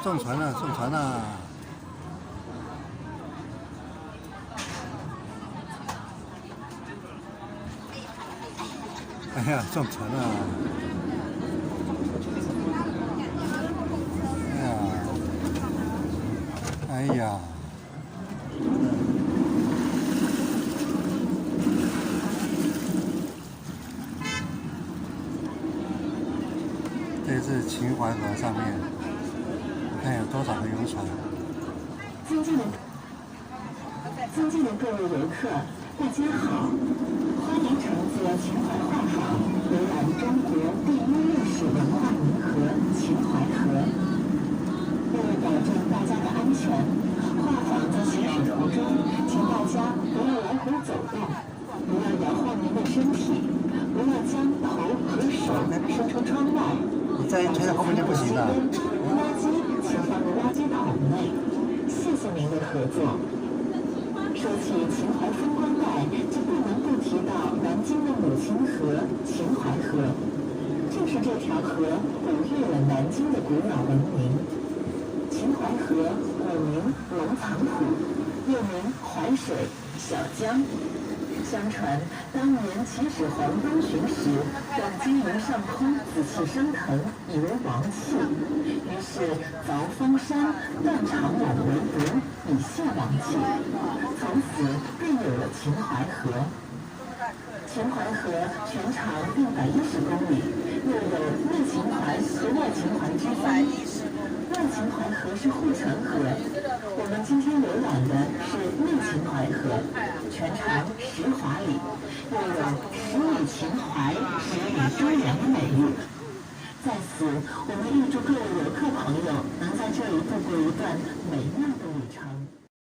撞船了，撞船了！哎呀，撞船了！哎呀！这是秦淮河上面，看有多少个游船。尊敬的各位游客，大家好，欢迎乘坐秦淮画舫游览中国第一历史文化名河秦淮河。为了保证大家的安全，画舫在行驶途中，请大家不要来回走动，不要摇晃您的身体，不要将头和手伸出窗外。你再推到后面就不行了。垃圾请放入垃圾桶内。谢谢您的合作。说起秦淮风光带，就不能不提到南京的母亲河秦淮河。正是这条河哺育了南京的古老文明。秦淮河古名龙藏浦，又名淮水、小江。相传当年秦始皇东巡时，望金陵上空紫气升腾，以为王气，于是凿方山，断长壤为堵，以泄王气。从此便有了秦淮河。秦淮河全长110公里，又有内秦淮和外秦淮之分。外秦淮河是护城河，我们今天游览的是内秦淮河，全长10华里，又有10里秦淮、10里周原的美誉。在此，我们预祝各位游客朋友能在这里度过一段美妙的旅程。